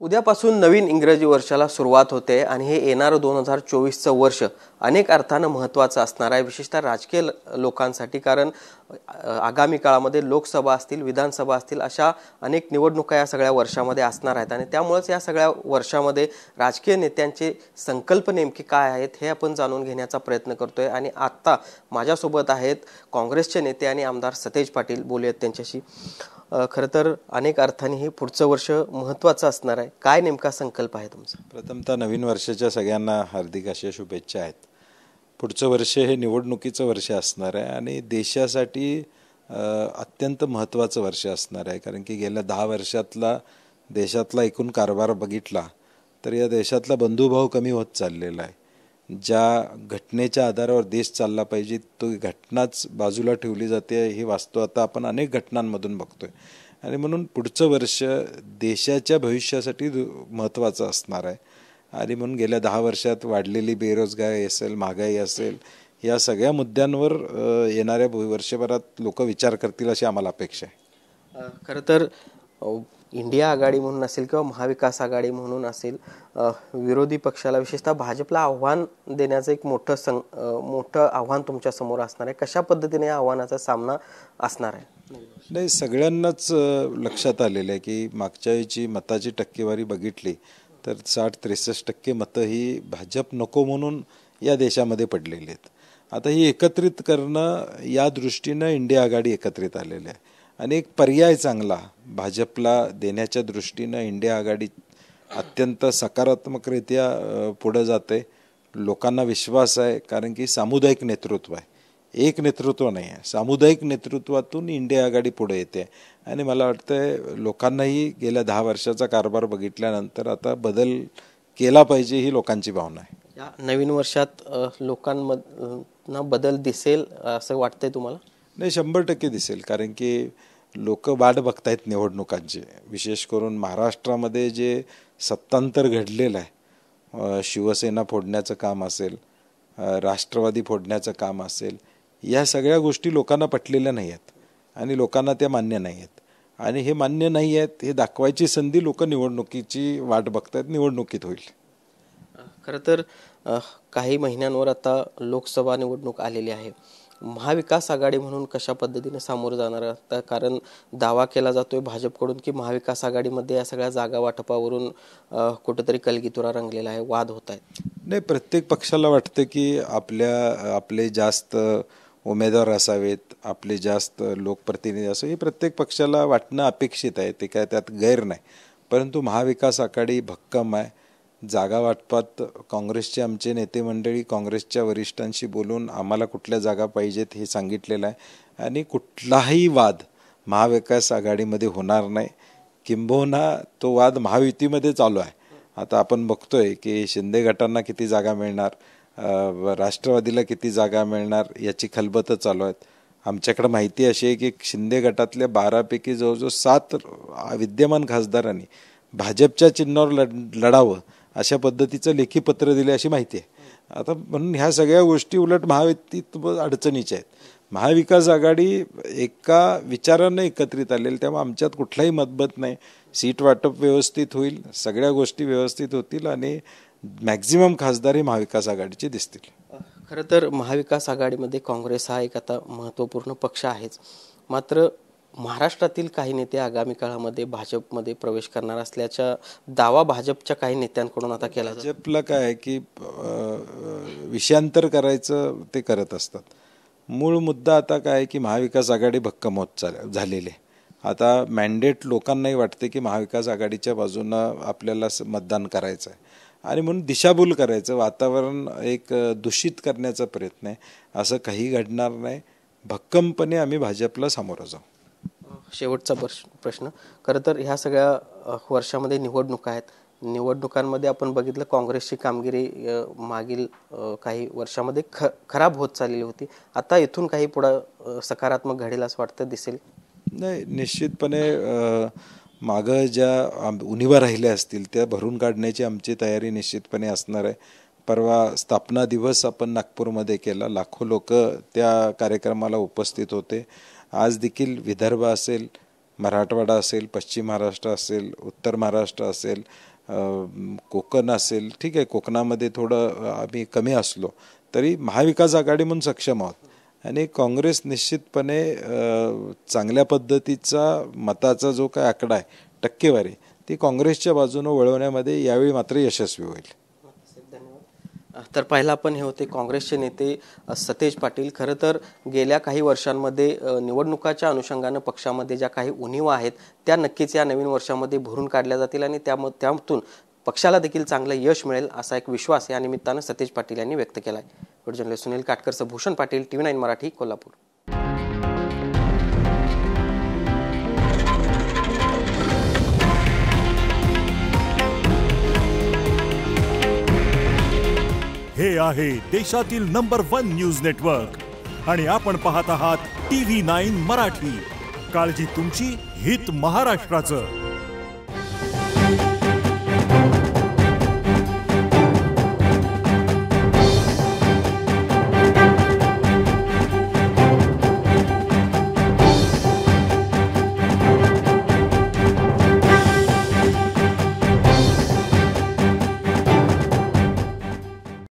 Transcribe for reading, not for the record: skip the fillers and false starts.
उद्यापासून नवीन इंग्रजी वर्षाला सुरुवात होते आणि हे येणारं 2024चं वर्ष अनेक अर्थानं महत्त्वाचं असणार आहे, विशेषतः राजकीय लोकांसाठी. कारण आगामी काळामध्ये लोकसभा असतील, विधानसभा असतील, अशा अनेक निवडणुका या सगळ्या वर्षामध्ये असणार आहेत आणि त्यामुळेच या सगळ्या वर्षामध्ये राजकीय नेत्यांचे संकल्प नेमके काय आहेत हे आपण जाणून घेण्याचा प्रयत्न करतोय. आणि आत्ता माझ्यासोबत आहेत काँग्रेसचे नेते आणि आमदार सतेज पाटील. बोलूयात त्यांच्याशी. खरं तर अनेक अर्थाने हे पुढचं वर्ष महत्त्वाचं असणार आहे. काय नेमका संकल्प आहे तुमचा? प्रथमतः नवीन वर्षाच्या सगळ्यांना हार्दिक अशा शुभेच्छा आहेत. पुढचं वर्ष हे निवडणुकीचं वर्ष असणार आहे आणि देशासाठी अत्यंत महत्त्वाचं वर्ष असणार आहे. कारण की गेल्या 10 वर्षातला देशातला एकूण कारभार बघितला तर या देशातला बंधुभाव कमी होत चाललेला आहे. ज्या घटनेच्या आधारावर देश चालला पाहिजे तो घटनाच बाजूला ठेवली जाते ही वास्तव आता आपण अनेक घटनांमधून बघतोय. आणि म्हणून पुढचं वर्ष देशाच्या भविष्यासाठी महत्त्वाचं असणार आहे. आणि म्हणून गेल्या 10 वर्षात वाढलेली बेरोजगारी असेल, महागाई असेल, या सगळ्या मुद्द्यांवर येणाऱ्या वर्षभरात लोक विचार करतील अशी आम्हाला अपेक्षा आहे. खरं तर इंडिया आघाडी म्हणून असेल किंवा महाविकास आघाडी म्हणून असेल, विरोधी पक्षाला विशेषतः भाजपला आव्हान देण्याचं एक मोठं आव्हान तुमच्या समोर असणार आहे. कशा पद्धतीने या आव्हानाचा सामना असणार आहे? नाही, सगळ्यांनाच लक्षात आलेलं आहे की मागच्या वेळची मताची टक्केवारी बघितली तर 60-63% मतं ही भाजप नको म्हणून या देशामध्ये पडलेली आहेत. आता ही एकत्रित करणं या दृष्टीनं इंडिया आघाडी एकत्रित आलेली आहे आणि एक पर्याय चांगला भाजपला देण्याच्या दृष्टीनं इंडिया आघाडी अत्यंत सकारात्मकरित्या पुढे जाते. लोकांना विश्वास आहे कारण की सामुदायिक नेतृत्व आहे, एक नेतृत्व नाही आहे. सामुदायिक नेतृत्वातून इंडिया आघाडी पुढे येते आणि मला वाटतंय लोकांनाही गेल्या 10 वर्षाचा कारभार बघितल्यानंतर आता बदल केला पाहिजे ही लोकांची भावना आहे. या नवीन वर्षात लोकांना बदल दिसेल असं वाटतंय तुम्हाला? नाही, 100% दिसेल. कारण की लोक वाट बघतायत निवडणुकांची. विशेष करून महाराष्ट्रामध्ये जे सत्तांतर घडलेलं आहे, शिवसेना फोडण्याचं काम असेल, राष्ट्रवादी फोडण्याचं काम असेल, या सगळ्या गोष्टी लोकांना पटलेल्या नाही आहेत आणि लोकांना त्या मान्य नाही आहेत. आणि हे मान्य नाही आहेत हे दाखवायची संधी लोक निवडणुकीची वाट बघतायत. निवडणुकीत होईल. खरं तर काही महिन्यांवर आता लोकसभा निवडणूक आलेली आहे. महाविकास आघाडी म्हणून कशा पद्धतीने सामोरं जाणार आता? कारण दावा केला जातोय भाजपकडून की महाविकास आघाडीमध्ये या सगळ्या जागा वाटपावरून कुठेतरी कलगीतुरा रंगलेला आहे, वाद होत आहेत. नाही, प्रत्येक पक्षाला वाटतं की आपले जास्त उमेदवार असावेत, आपले जास्त लोकप्रतिनिधी असावे, हे प्रत्येक पक्षाला वाटणं अपेक्षित आहे. ते काय त्यात गैर नाही. परंतु महाविकास आघाडी भक्कम आहे. जागा वाटपात काँग्रेसचे आमचे नेते मंडळी काँग्रेसच्या वरिष्ठांशी बोलून आम्हाला कुठल्या जागा पाहिजेत हे सांगितलेलं आहे आणि कुठलाही वाद महाविकास आघाडीमध्ये होणार नाही. किंबहुना तो वाद महायुतीमध्ये चालू आहे. आता आपण बघतोय की शिंदे गटांना किती जागा मिळणार, राष्ट्रवादीला किती जागा मिळणार याची खलबतं चालू आहेत. आमच्याकडे माहिती अशी आहे की शिंदे गटातल्या 12 पैकी जवळजवळ 7 विद्यमान खासदारांनी भाजपच्या चिन्हावर लढावं अशा पद्धतीचं लेखी पत्र दिले अशी माहिती आहे. आता म्हणून ह्या सगळ्या गोष्टी उलट महायुतीत अडचणीच्या आहेत. महाविकास आघाडी एका विचारानं एकत्रित आलेली, त्यामुळे आमच्यात कुठलाही मतभेद नाही. सीट वाटप व्यवस्थित होईल, सगळ्या गोष्टी व्यवस्थित होतील आणि मॅक्झिमम खासदार हे महाविकास आघाडीचे दिसतील. खरं तर महाविकास आघाडीमध्ये काँग्रेस हा एक आता महत्त्वपूर्ण पक्ष आहेच. मात्र महाराष्ट्रातील काही नेते आगामी काळामध्ये भाजपमध्ये प्रवेश करणार असल्याचा दावा भाजपच्या काही नेत्यांकडून आता केला जातो. भाजपला काय आहे की विषयांतर करायचं ते करत असतात. मूळ मुद्दा आता काय आहे की महाविकास आघाडी भक्कम होत झालेली आहे. आता मॅन्डेट लोकांनाही वाटते की महाविकास आघाडीच्या बाजूनं आपल्याला मतदान करायचं आहे आणि म्हणून दिशाभूल करायचं, वातावरण एक दूषित करण्याचा प्रयत्न आहे. असं काही घडणार नाही. भक्कमपणे आम्ही भाजपला सामोरं जाऊ. शेवटचा प्रश्न. खरं तर ह्या सगळ्या वर्षामध्ये निवडणुका आहेत. निवडणुकांमध्ये आपण बघितलं काँग्रेसची कामगिरी मागील काही वर्षामध्ये खराब होत चाललेली होती. आता इथून काही पुढं सकारात्मक घडेल असं वाटतं, दिसेल? नाही, निश्चितपणे मागं ज्या उणिवा राहिल्या असतील त्या भरून काढण्याची आमची तयारी निश्चितपणे असणार आहे. परवा स्थापना दिवस आपण नागपूरमध्ये केला. लाखो लोक त्या कार्यक्रमाला उपस्थित होते. आज देखील विदर्भ असेल, मराठवाडा असेल, पश्चिम महाराष्ट्र असेल, उत्तर महाराष्ट्र असेल, कोकण असेल, ठीक आहे, कोकणामध्ये थोडं आम्ही कमी असलो तरी महाविकास आघाडी म्हणून सक्षम आहोत आणि काँग्रेस निश्चितपणे चांगल्या पद्धतीचा मताचा जो काय आकडा आहे, टक्केवारी, ती काँग्रेसच्या बाजूने वळवण्यामध्ये यावेळी मात्र यशस्वी होईल. तर पहिला आपण हे होते काँग्रेसचे नेते सतेज पाटील. खरं तर गेल्या काही वर्षांमध्ये निवडणुकाच्या अनुषंगानं पक्षामध्ये ज्या काही उणिवा आहेत त्या नक्कीच या नवीन वर्षामध्ये भरून काढल्या जातील आणि त्यातून पक्षाला देखील चांगलं यश मिळेल असा एक विश्वास या निमित्तानं सतेज पाटील यांनी व्यक्त केला आहे. व्हिडिओ जर्नलिस्ट सुनील काटकरसह भूषण पाटील, TV9 मराठी, कोल्हापूर. हे आहे देशातील नंबर 1 न्यूज नेटवर्क आणि आपण पाहत आहात TV9 मराठी. काळजी तुमची, हित महाराष्ट्राचं.